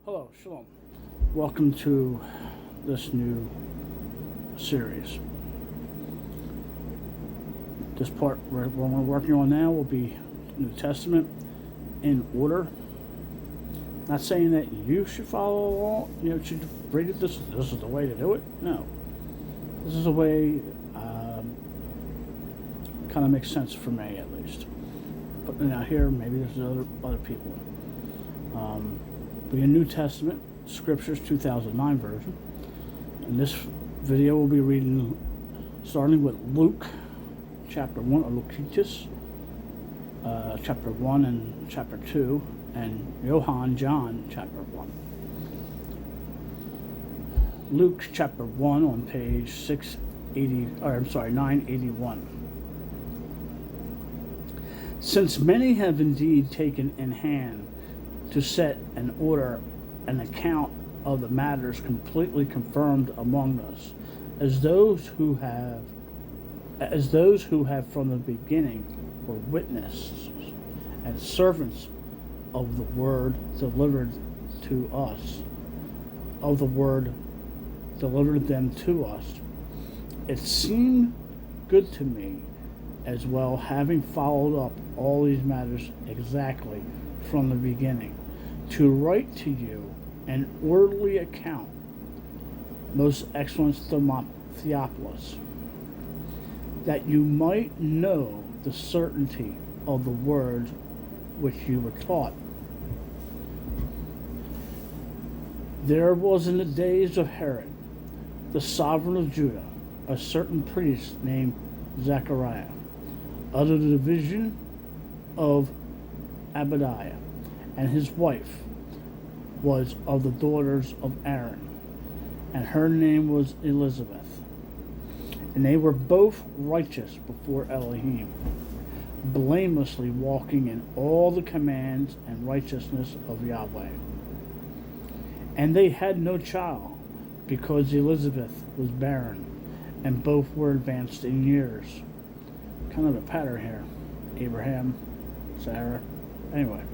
Hello, Shalom. Welcome to this new series. This part what we're working on now will be New Testament in order. Not saying that you should follow along, should read it. This is the way to do it. No, this is a way kind of makes sense for me at least. But now here, maybe there's other people. Be a New Testament Scriptures 2009 version. In this video, we'll be reading starting with Luke chapter 1, or Lucitus chapter 1 and chapter 2, and John chapter 1. Luke chapter 1 on page 981. Since many have indeed taken in hand to set and order an account of the matters completely confirmed among us, as those who have from the beginning were witnesses and servants of the word delivered to us, of the word delivered them to us. It seemed good to me as well, having followed up all these matters exactly from the beginning, to write to you an orderly account, most excellent Theophilus, that you might know the certainty of the words which you were taught. There was in the days of Herod, the sovereign of Judah, a certain priest named Zechariah, of the division of Abadiah, and his wife was of the daughters of Aaron, and her name was Elizabeth. And they were both righteous before Elohim, blamelessly walking in all the commands and righteousness of Yahweh. And they had no child, because Elizabeth was barren, and both were advanced in years. Kind of a pattern here. Abraham, Sarah. Anyway.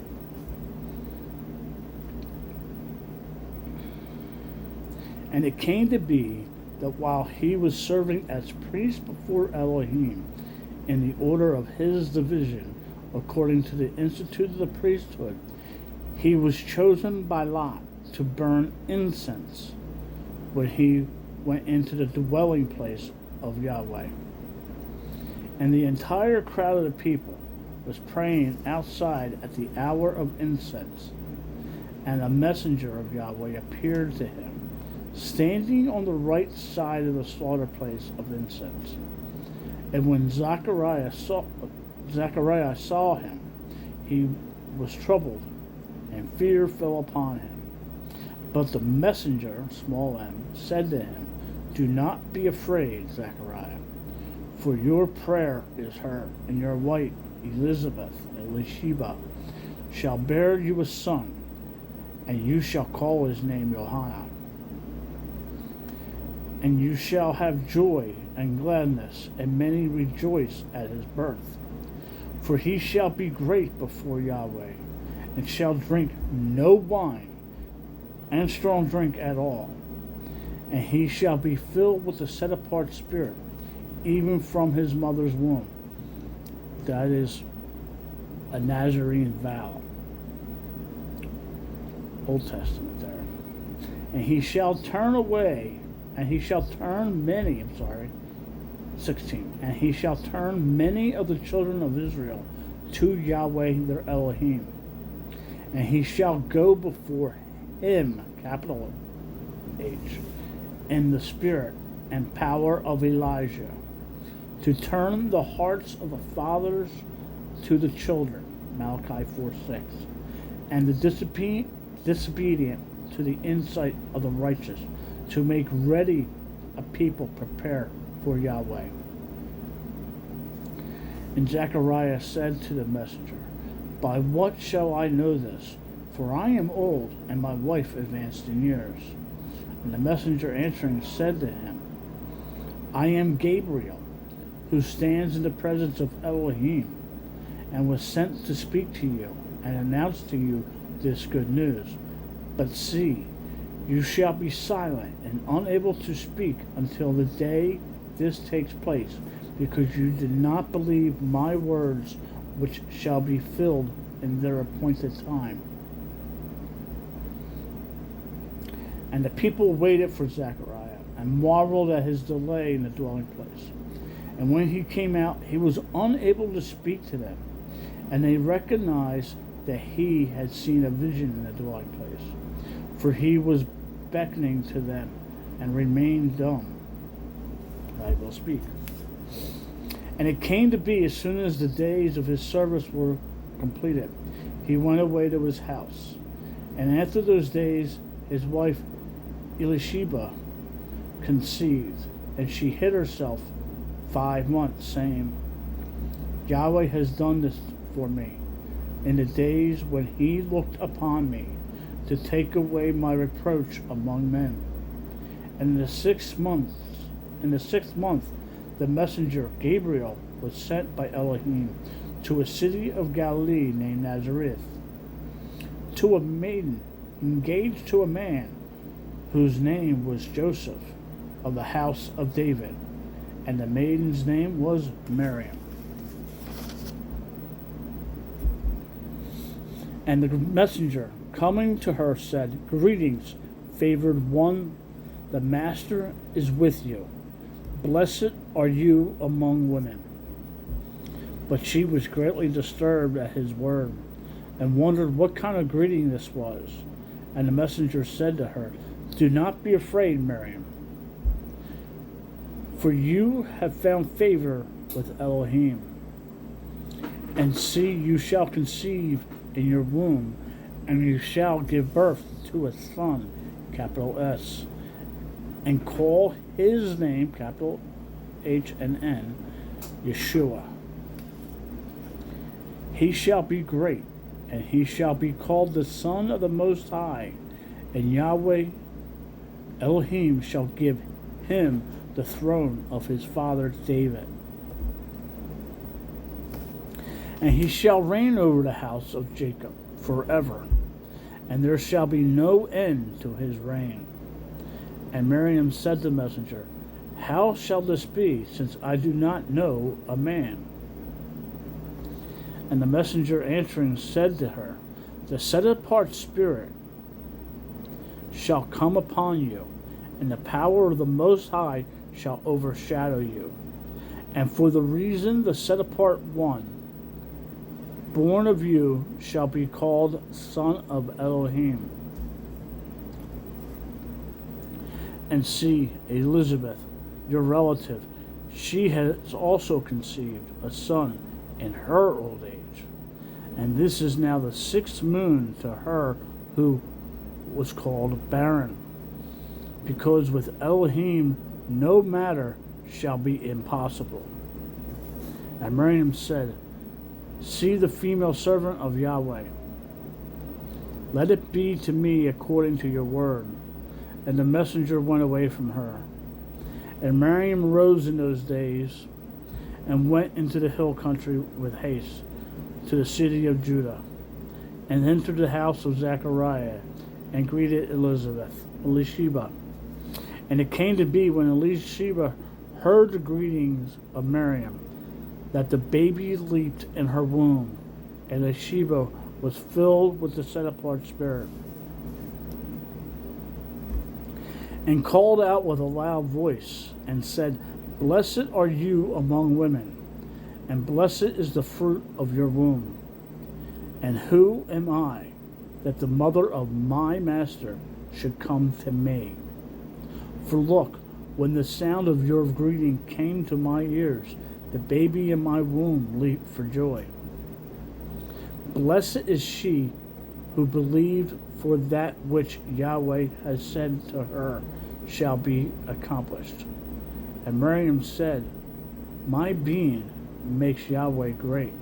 And it came to be that while he was serving as priest before Elohim in the order of his division, according to the institute of the priesthood, he was chosen by lot to burn incense when he went into the dwelling place of Yahweh. And the entire crowd of the people was praying outside at the hour of incense. And a messenger of Yahweh appeared to him, standing on the right side of the slaughter place of incense. And when Zechariah saw him, he was troubled, and fear fell upon him. But the messenger, small m, said to him, "Do not be afraid, Zechariah, for your prayer is heard, and your wife Elizabeth, Elisheba, shall bear you a son, and you shall call his name Johanna. And you shall have joy and gladness, and many rejoice at his birth. For he shall be great before Yahweh, and shall drink no wine and strong drink at all. And he shall be filled with the set-apart spirit, even from his mother's womb." That is a Nazarene vow. Old Testament there. And he shall turn many, 16. And he shall turn many of the children of Israel to Yahweh their Elohim. And he shall go before him, capital H, in the spirit and power of Elijah, to turn the hearts of the fathers to the children, Malachi 4:6, and the disobedient to the insight of the righteous, to make ready a people prepared for Yahweh. And Zechariah said to the messenger, "By what shall I know this? For I am old, and my wife advanced in years." And the messenger answering said to him, "I am Gabriel, who stands in the presence of Elohim, and was sent to speak to you and announce to you this good news. But see, you shall be silent and unable to speak until the day this takes place, because you did not believe my words, which shall be filled in their appointed time. And the people waited for Zechariah and marveled at his delay in the dwelling place. And when he came out, he was unable to speak to them, and they recognized that he had seen a vision in the dwelling place, for he was beckoning to them and remained dumb. I will speak. And it came to be, as soon as the days of his service were completed, he went away to his house. And after those days, his wife Elisheba conceived, and she hid herself 5 months, saying, Yahweh has done this for me in the days when he looked upon me to take away my reproach among men. And in the 6th month, the messenger Gabriel was sent by Elohim to a city of Galilee named Nazareth, to a maiden engaged to a man whose name was Joseph, of the house of David, and the maiden's name was Miriam. And the messenger, coming to her, said, Greetings, favored one, the Master is with you. Blessed are you among women. But she was greatly disturbed at his word, and wondered what kind of greeting this was. And the messenger said to her, Do not be afraid, Miriam, for you have found favor with Elohim. And see, you shall conceive in your womb, and you shall give birth to a son, capital S, and call his name, capital H and N, Yeshua. He shall be great, and he shall be called the Son of the Most High, and Yahweh Elohim shall give him the throne of his father David. And he shall reign over the house of Jacob forever, and there shall be no end to his reign. And Miriam said to the messenger, How shall this be, since I do not know a man? And the messenger answering said to her, The set-apart Spirit shall come upon you, and the power of the Most High shall overshadow you. And for the reason the set-apart one, born of you, shall be called Son of Elohim. And see, Elizabeth, your relative, she has also conceived a son in her old age. And this is now the 6th moon to her who was called barren, because with Elohim no matter shall be impossible. And Miriam said, See the female servant of Yahweh. Let it be to me according to your word. And the messenger went away from her. And Miriam rose in those days and went into the hill country with haste to the city of Judah, and entered the house of Zechariah, and greeted Elisheba. And it came to be, when Elisheba heard the greetings of Miriam, that the baby leaped in her womb, and Elisheba was filled with the set-apart Spirit, and called out with a loud voice, and said, Blessed are you among women, and blessed is the fruit of your womb. And who am I, that the mother of my master should come to me? For look, when the sound of your greeting came to my ears, the baby in my womb leaped for joy. Blessed is she who believed, for that which Yahweh has said to her shall be accomplished. And Miriam said, My being makes Yahweh great,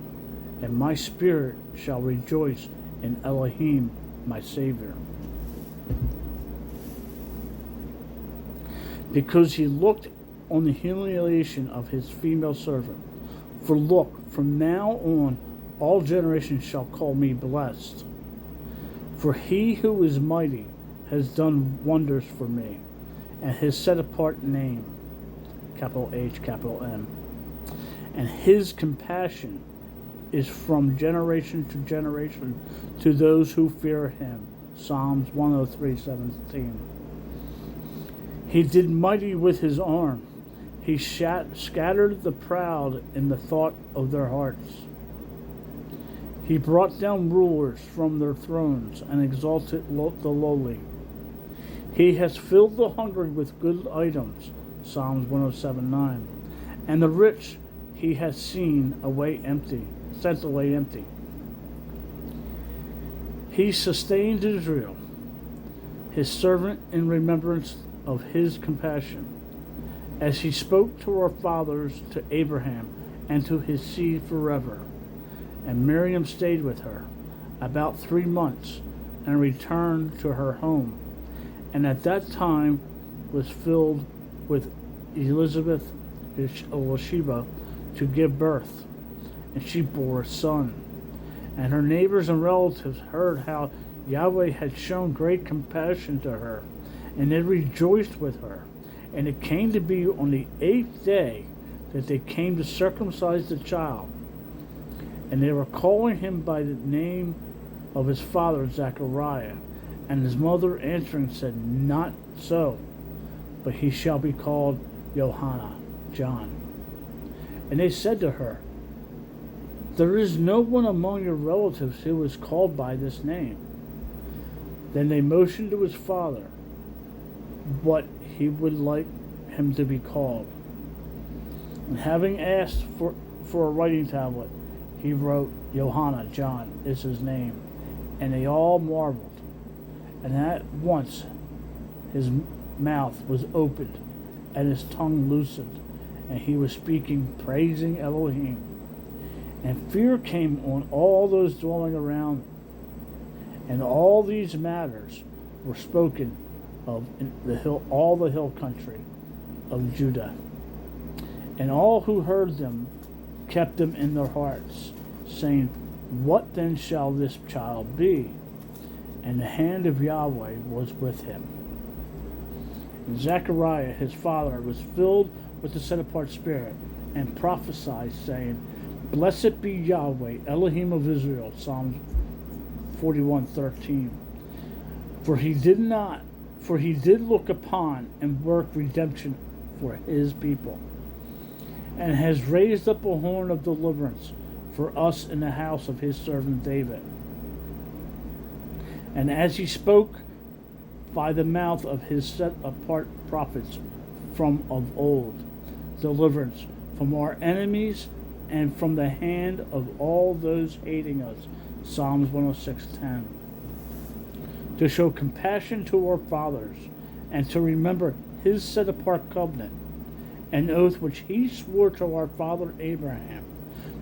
and my spirit shall rejoice in Elohim my Savior, because he looked on the humiliation of his female servant. For look, from now on all generations shall call me blessed. For he who is mighty has done wonders for me, and his set apart name, capital H, capital M, and his compassion is from generation to generation to those who fear him. Psalms 103:17. He did mighty with his arm. He scattered the proud in the thought of their hearts. He brought down rulers from their thrones and exalted the lowly. He has filled the hungry with good items. Psalms 107:9. And the rich he has sent away empty. He sustained Israel, his servant, in remembrance of his compassion, as he spoke to our fathers, to Abraham, and to his seed forever. And Miriam stayed with her about 3 months and returned to her home, and at that time was filled with Elizabeth Elisheba to give birth, and she bore a son. And her neighbors and relatives heard how Yahweh had shown great compassion to her, and they rejoiced with her. And it came to be on the 8th day that they came to circumcise the child. And they were calling him by the name of his father Zechariah. And his mother answering said, Not so, but he shall be called Johanna, John. And they said to her, There is no one among your relatives who is called by this name. Then they motioned to his father what he would like him to be called. And having asked for a writing tablet, he wrote, Johanna, John, is his name. And they all marveled. And at once his mouth was opened, and his tongue loosened, and he was speaking, praising Elohim. And fear came on all those dwelling around. And all these matters were spoken of in all the hill country of Judah. And all who heard them kept them in their hearts, saying, What then shall this child be? And the hand of Yahweh was with him. And Zechariah his father was filled with the set apart spirit, and prophesied, saying, Blessed be Yahweh, Elohim of Israel. Psalms 41:13. For he did look upon and work redemption for his people, and has raised up a horn of deliverance for us in the house of his servant David. And as he spoke by the mouth of his set apart prophets from of old, deliverance from our enemies and from the hand of all those hating us. Psalms 106:10. To show compassion to our fathers, and to remember his set apart covenant, an oath which he swore to our father Abraham,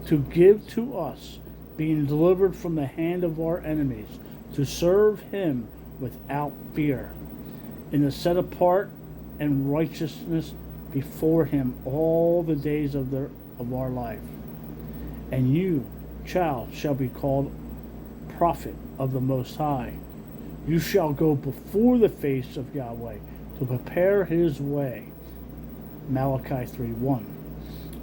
to give to us, being delivered from the hand of our enemies, to serve him without fear, in the set apart and righteousness before him all the days of our life. And you, child, shall be called prophet of the Most High. You shall go before the face of Yahweh to prepare his way. Malachi 3:1.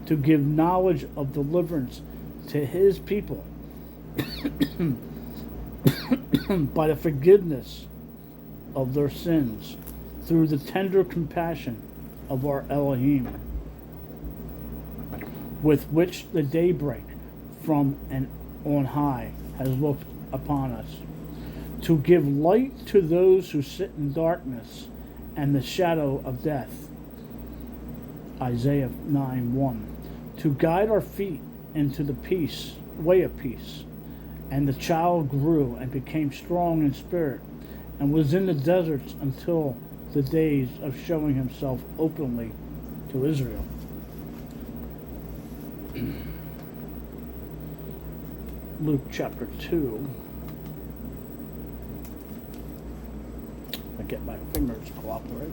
To give knowledge of deliverance to his people by the forgiveness of their sins through the tender compassion of our Elohim, with which the daybreak from and on high has looked upon us, to give light to those who sit in darkness and the shadow of death. Isaiah 9:1. To guide our feet into the way of peace. And the child grew and became strong in spirit, and was in the deserts until the days of showing himself openly to Israel. Luke chapter 2. I get my fingers to cooperate.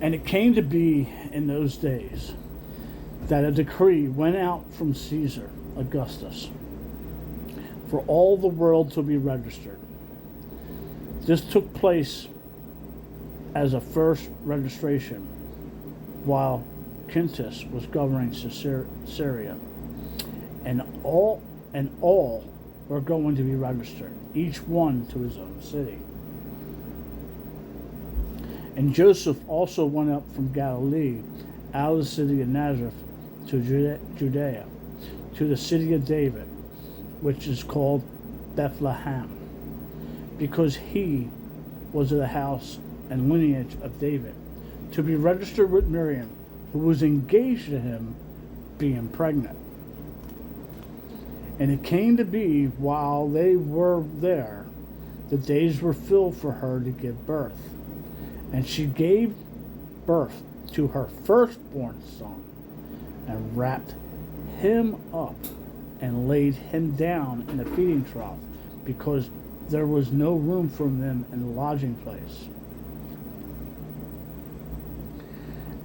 And it came to be in those days that a decree went out from Caesar Augustus for all the world to be registered. This took place as a first registration while Quintus was governing Syria, and all were going to be registered, each one to his own city. And Joseph also went up from Galilee, out of the city of Nazareth, to Judea, to the city of David, which is called Bethlehem, because he was of the house and lineage of David, to be registered with Miriam, who was engaged to him, being pregnant. And it came to be, while they were there, the days were filled for her to give birth. And she gave birth to her firstborn son, and wrapped him up, and laid him down in a feeding trough, because there was no room for them in the lodging place.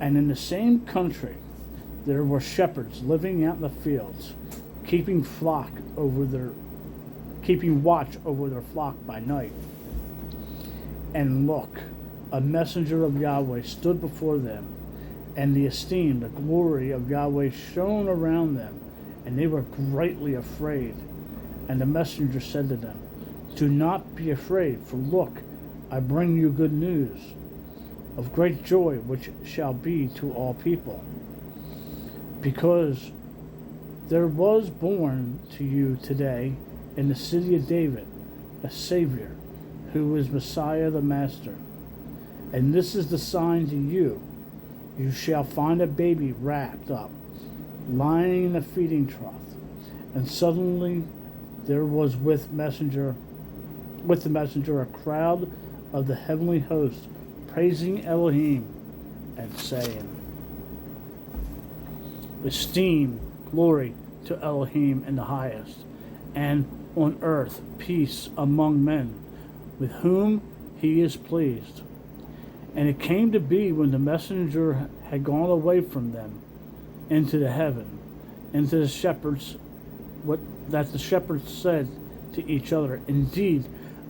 And in the same country there were shepherds living out in the fields, keeping watch over their flock by night. And look, a messenger of Yahweh stood before them, and the glory of Yahweh shone around them, and they were greatly afraid. And the messenger said to them, "Do not be afraid, for look, I bring you good news of great joy, which shall be to all people. Because there was born to you today in the city of David a Savior, who is Messiah the Master. And this is the sign to you: you shall find a baby wrapped up, lying in a feeding trough." And suddenly there was with the messenger a crowd of the heavenly host, praising Elohim and saying, "Esteem, glory to Elohim in the highest, and on earth peace among men, with whom he is pleased." And it came to be, when the messenger had gone away from them into the heaven, into the shepherds, that the shepherds said to each other, "Indeed,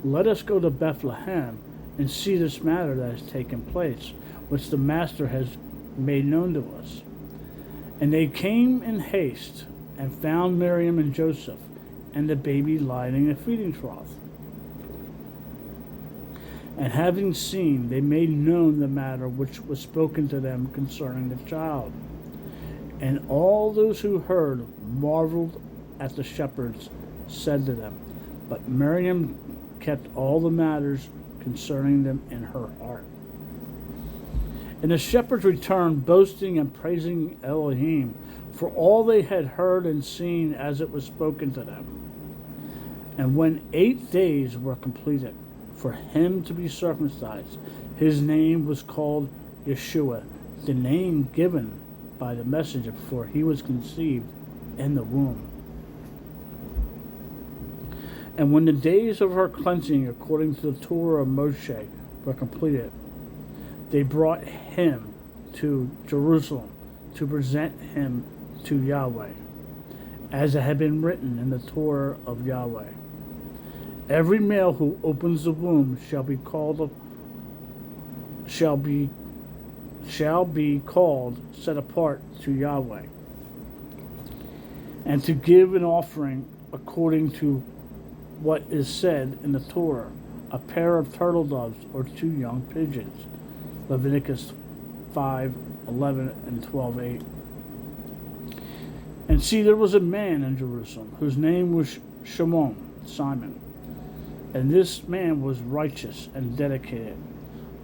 let us go to Bethlehem and see this matter that has taken place, which the Master has made known to us." And they came in haste, and found Miriam and Joseph, and the baby lying in a feeding trough. And having seen, they made known the matter which was spoken to them concerning the child. And all those who heard marveled at the shepherds, said to them. But Miriam kept all the matters concerning them in her heart. And the shepherds returned, boasting and praising Elohim for all they had heard and seen as it was spoken to them. And when 8 days were completed for him to be circumcised, his name was called Yeshua, the name given by the messenger before he was conceived in the womb. And when the days of her cleansing according to the Torah of Moshe were completed, they brought him to Jerusalem to present him to Yahweh, as it had been written in the Torah of Yahweh. Every male who opens the womb shall be called set apart to Yahweh, and to give an offering according to what is said in the Torah, a pair of turtle doves or 2 young pigeons. Leviticus 5:11 and 12:8. And see, there was a man in Jerusalem whose name was Simon. And this man was righteous and dedicated,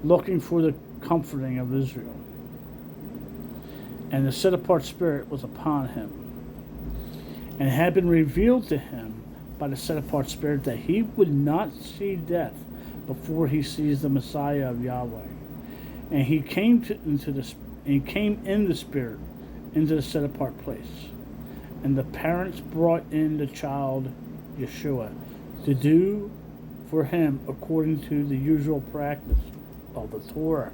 looking for the comforting of Israel. And the set-apart spirit was upon him. And it had been revealed to him by the set-apart spirit that he would not see death before he sees the Messiah of Yahweh. And he came in the spirit into the set-apart place. And the parents brought in the child Yeshua to do for him according to the usual practice of the Torah.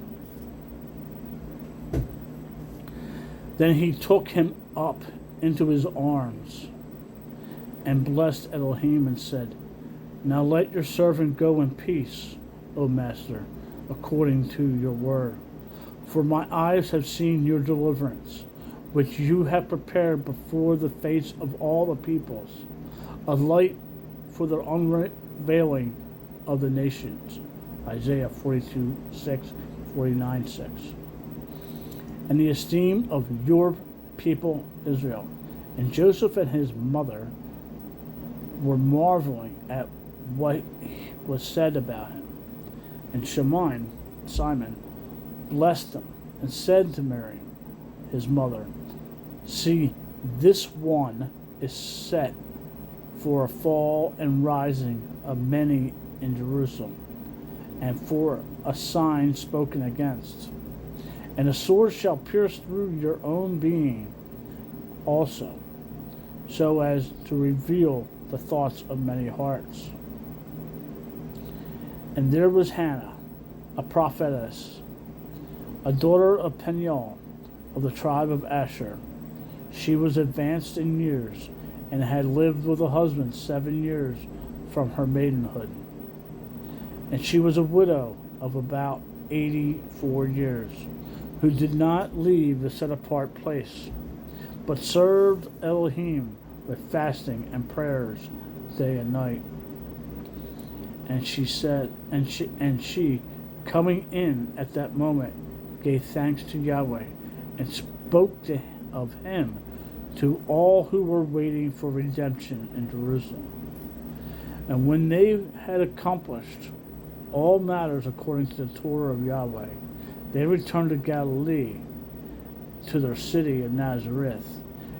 Then he took him up into his arms and blessed Elohim and said, Now let your servant go in peace, O master, according to your word. For my eyes have seen your deliverance, which you have prepared before the face of all the peoples, a light for the unveiling of the nations. Isaiah 42:6, 49:6. And the esteem of your people Israel. And Joseph and his mother were marveling at what was said about him. And Simon, blessed them and said to Mary, his mother, See, this one is set for a fall and rising of many in Jerusalem, and for a sign spoken against. And a sword shall pierce through your own being also, so as to reveal the thoughts of many hearts. And there was Hannah, a prophetess, a daughter of Peniel of the tribe of Asher. She was advanced in years, and had lived with a husband 7 years from her maidenhood. And she was a widow of about 84 years, who did not leave the set-apart place, but served Elohim with fasting and prayers day and night. And she said, and she, coming in at that moment, gave thanks to Yahweh, and spoke of him to all who were waiting for redemption in Jerusalem. And when they had accomplished all matters according to the Torah of Yahweh, they returned to Galilee, to their city of Nazareth.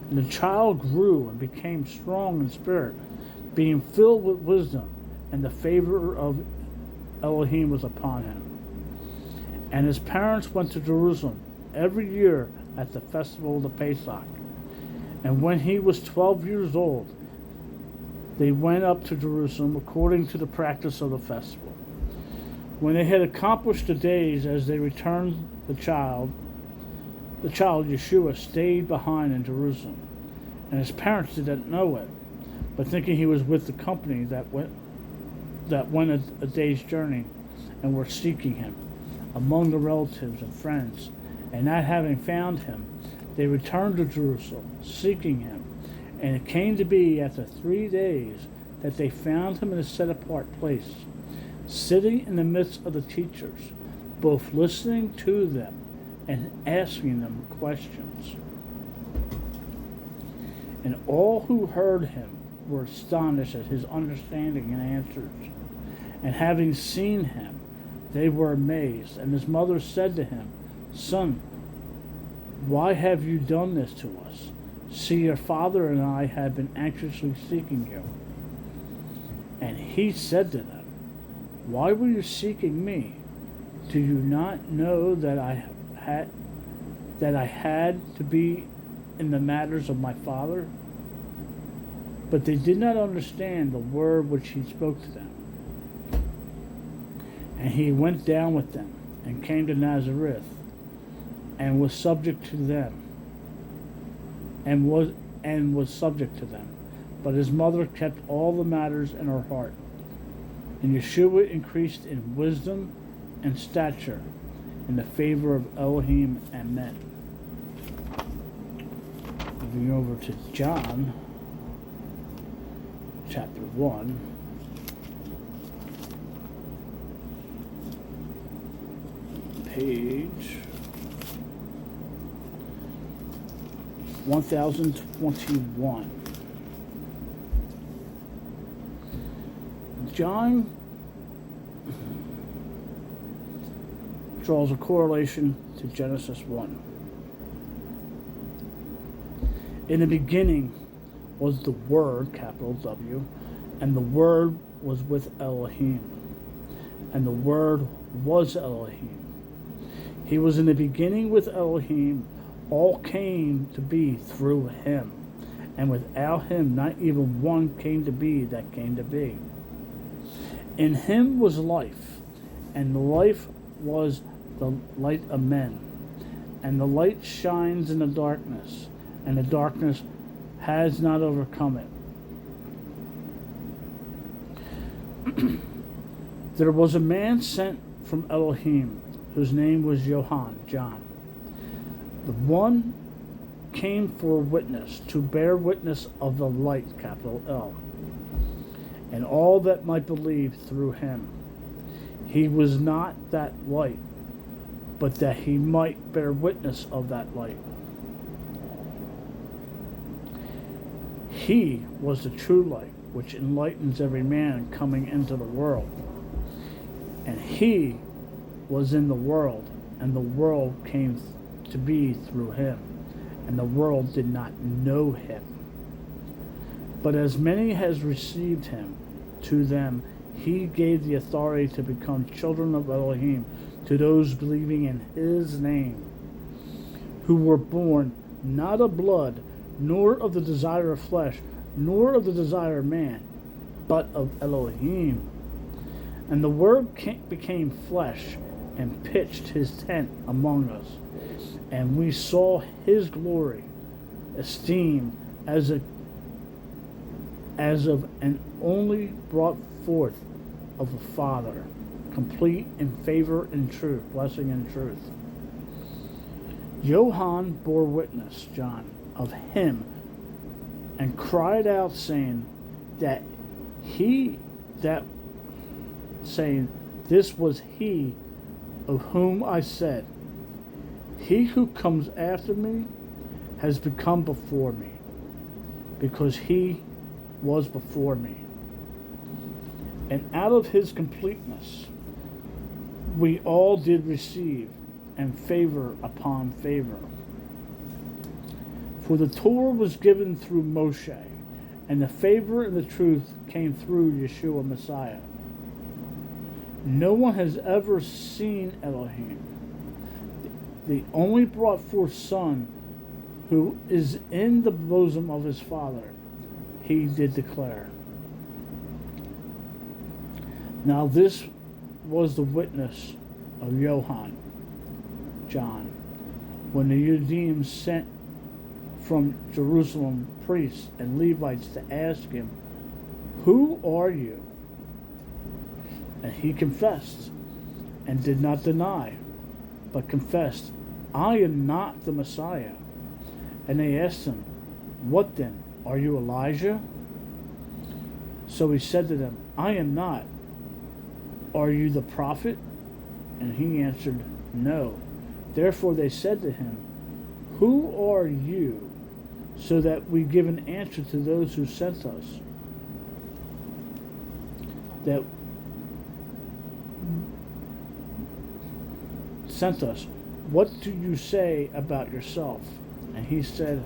And the child grew and became strong in spirit, being filled with wisdom, and the favor of Elohim was upon him. And his parents went to Jerusalem every year at the festival of the Pesach. And when he was 12 years old, they went up to Jerusalem according to the practice of the festival. When they had accomplished the days as they returned, the child Yeshua stayed behind in Jerusalem. And his parents did not know it, but thinking he was with the company that went a day's journey, and were seeking him among the relatives and friends. And not having found him, they returned to Jerusalem, seeking him. And it came to be after 3 days that they found him in a set-apart place, sitting in the midst of the teachers, both listening to them and asking them questions. And all who heard him were astonished at his understanding and answers. And having seen him, they were amazed. And his mother said to him, Son, why have you done this to us? See, your father and I have been anxiously seeking you. And he said to them, Why were you seeking me? Do you not know that I had to be in the matters of my father? But they did not understand the word which he spoke to them. And he went down with them, and came to Nazareth, and was subject to them, and was subject to them. But his mother kept all the matters in her heart. And Yeshua increased in wisdom and stature, in the favor of Elohim and men. Moving over to John, chapter 1. Page 1021. John draws a correlation to Genesis 1. In the beginning was the Word, capital W, and the Word was with Elohim, and the Word was Elohim. He was in the beginning with Elohim. All came to be through him, and without him not even one came to be that came to be. In him was life, and the life was the light of men. And the light shines in the darkness, and the darkness has not overcome it. There was a man sent from Elohim, whose name was John. The one came for a witness, to bear witness of the light, capital L, and all that might believe through him. He was not that light, but that he might bear witness of that light. He was the true light, which enlightens every man coming into the world. And he was in the world, and the world came to be through him, and the world did not know him. But as many as received him, to them he gave the authority to become children of Elohim, to those believing in his name, who were born not of blood, nor of the desire of flesh, nor of the desire of man, but of Elohim. And the Word became flesh and pitched his tent among us, and we saw his glory, esteemed as of an only brought forth of the Father, complete in favor and truth, blessing and truth. Johann bore witness, John, of him, and cried out, saying, this was he of whom I said, he who comes after me has become before me, because he was before me. And out of his completeness we all did receive, and favor upon favor. For the Torah was given through Moshe, and the favor and the truth came through Yeshua Messiah. No one has ever seen Elohim, the only brought forth Son, who is in the bosom of his Father, he did declare. Now this was the witness of Johann, John, when the Judeans sent from Jerusalem priests and Levites to ask him, who are you? And he confessed, and did not deny, but confessed, I am not the Messiah. And they asked him, what then? Are you Elijah? So he said to them, I am not. Are you the prophet? And he answered, no. Therefore they said to him, who are you, so that we give an answer to those who sent us? What do you say about yourself? And he said,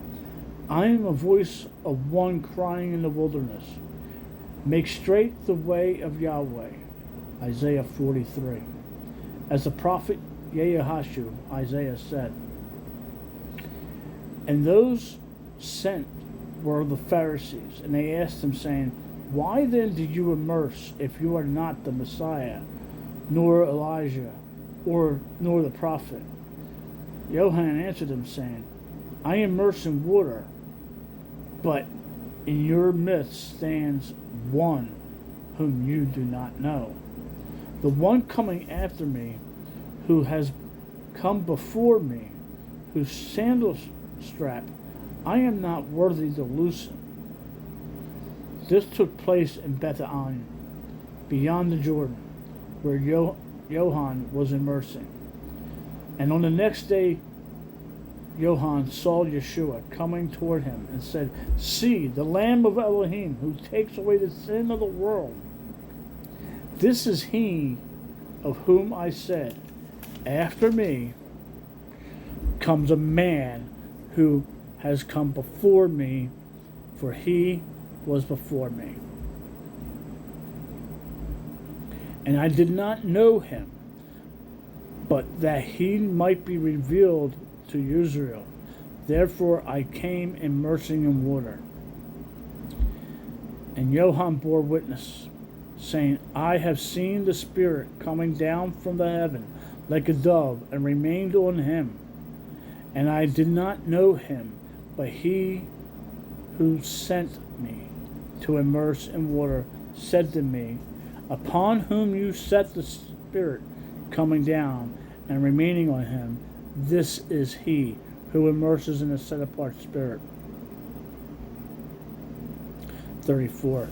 I am a voice of one crying in the wilderness, make straight the way of Yahweh. Isaiah 43. As the prophet Yehoshu, Isaiah said. And those sent were the Pharisees, and they asked him, saying, why then did you immerse, if you are not the Messiah, nor Elijah, nor the prophet? Johann answered them, saying, I immerse in water, but in your midst stands one whom you do not know, the one coming after me, who has come before me, whose sandal strap I am not worthy to loosen. This took place in Bethany, beyond the Jordan, where Johann was immersing. And on the next day, Johann saw Yeshua coming toward him and said, see, the Lamb of Elohim, who takes away the sin of the world. This is he of whom I said, after me comes a man who has come before me, for he was before me. And I did not know him, but that he might be revealed to Israel. Therefore I came immersing in water. And Johann bore witness, saying, I have seen the Spirit coming down from the heaven like a dove, and remained on him. And I did not know him, But he who sent me to immerse in water said to me, upon whom you set the Spirit coming down and remaining on him, this is he who immerses in a set-apart Spirit. 34.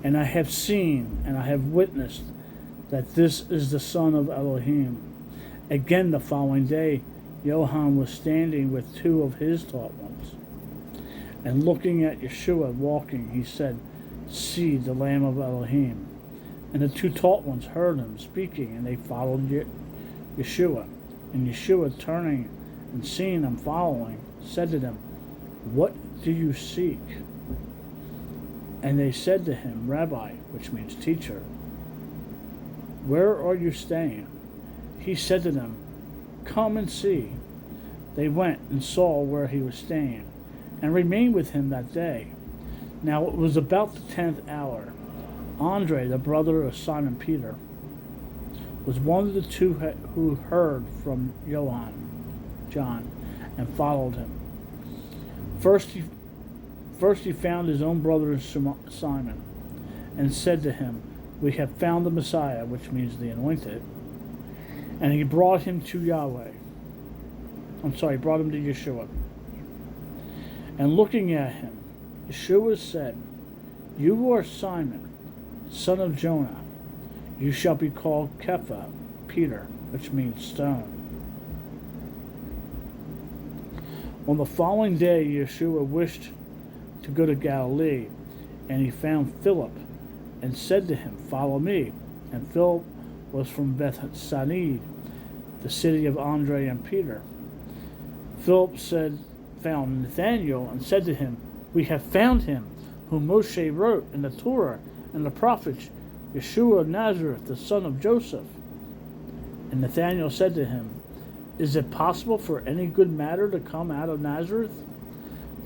And I have seen and I have witnessed that this is the Son of Elohim. Again the following day, Yohanan was standing with two of his taught ones. And looking at Yeshua walking, he said, see the Lamb of Elohim. And the two taught ones heard him speaking, and they followed Yeshua. And Yeshua, turning and seeing them following, said to them, what do you seek? And they said to him, Rabbi, which means teacher, where are you staying? He said to them, come and see. They went and saw where he was staying, and remained with him that day. Now it was about the 10th hour. Andre, the brother of Simon Peter, was one of the two who heard from John, and followed him. First he found his own brother Simon, and said to him, we have found the Messiah, which means the anointed. And he brought him to brought him to Yeshua. And looking at him, Yeshua said, you are Simon, son of Jonah. You shall be called Kepha, Peter, which means stone. On the following day, Yeshua wished to go to Galilee, and he found Philip, and said to him, follow me. And Philip was from Bethsaida, the city of Andre and Peter. Philip found Nathanael, and said to him, we have found him, whom Moshe wrote in the Torah and the prophets, Yeshua of Nazareth, the son of Joseph. And Nathanael said to him, is it possible for any good matter to come out of Nazareth?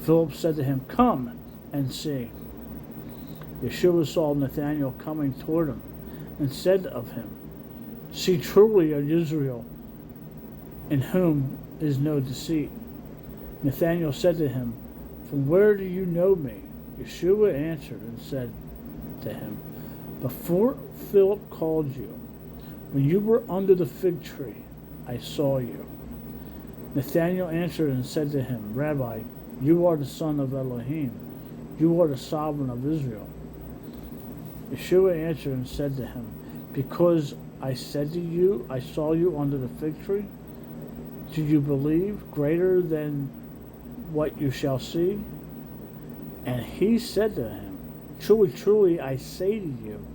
Philip said to him, come and see. Yeshua saw Nathanael coming toward him, and said of him, see truly an Israel, in whom is no deceit. Nathanael said to him, from where do you know me? Yeshua answered and said to him, before Philip called you, when you were under the fig tree, I saw you. Nathanael answered and said to him, Rabbi, you are the son of Elohim. You are the sovereign of Israel. Yeshua answered and said to him, because I said to you, I saw you under the fig tree, do you believe greater than what you shall see? And he said to him, truly, truly, I say to you,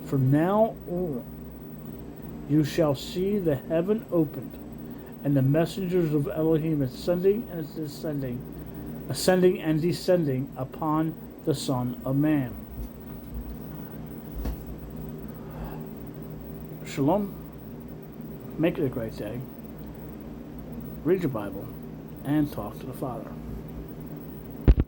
from now on you shall see the heaven opened, and the messengers of Elohim ascending and descending upon the Son of Man. Shalom. Make it a great day. Read your Bible and talk to the Father.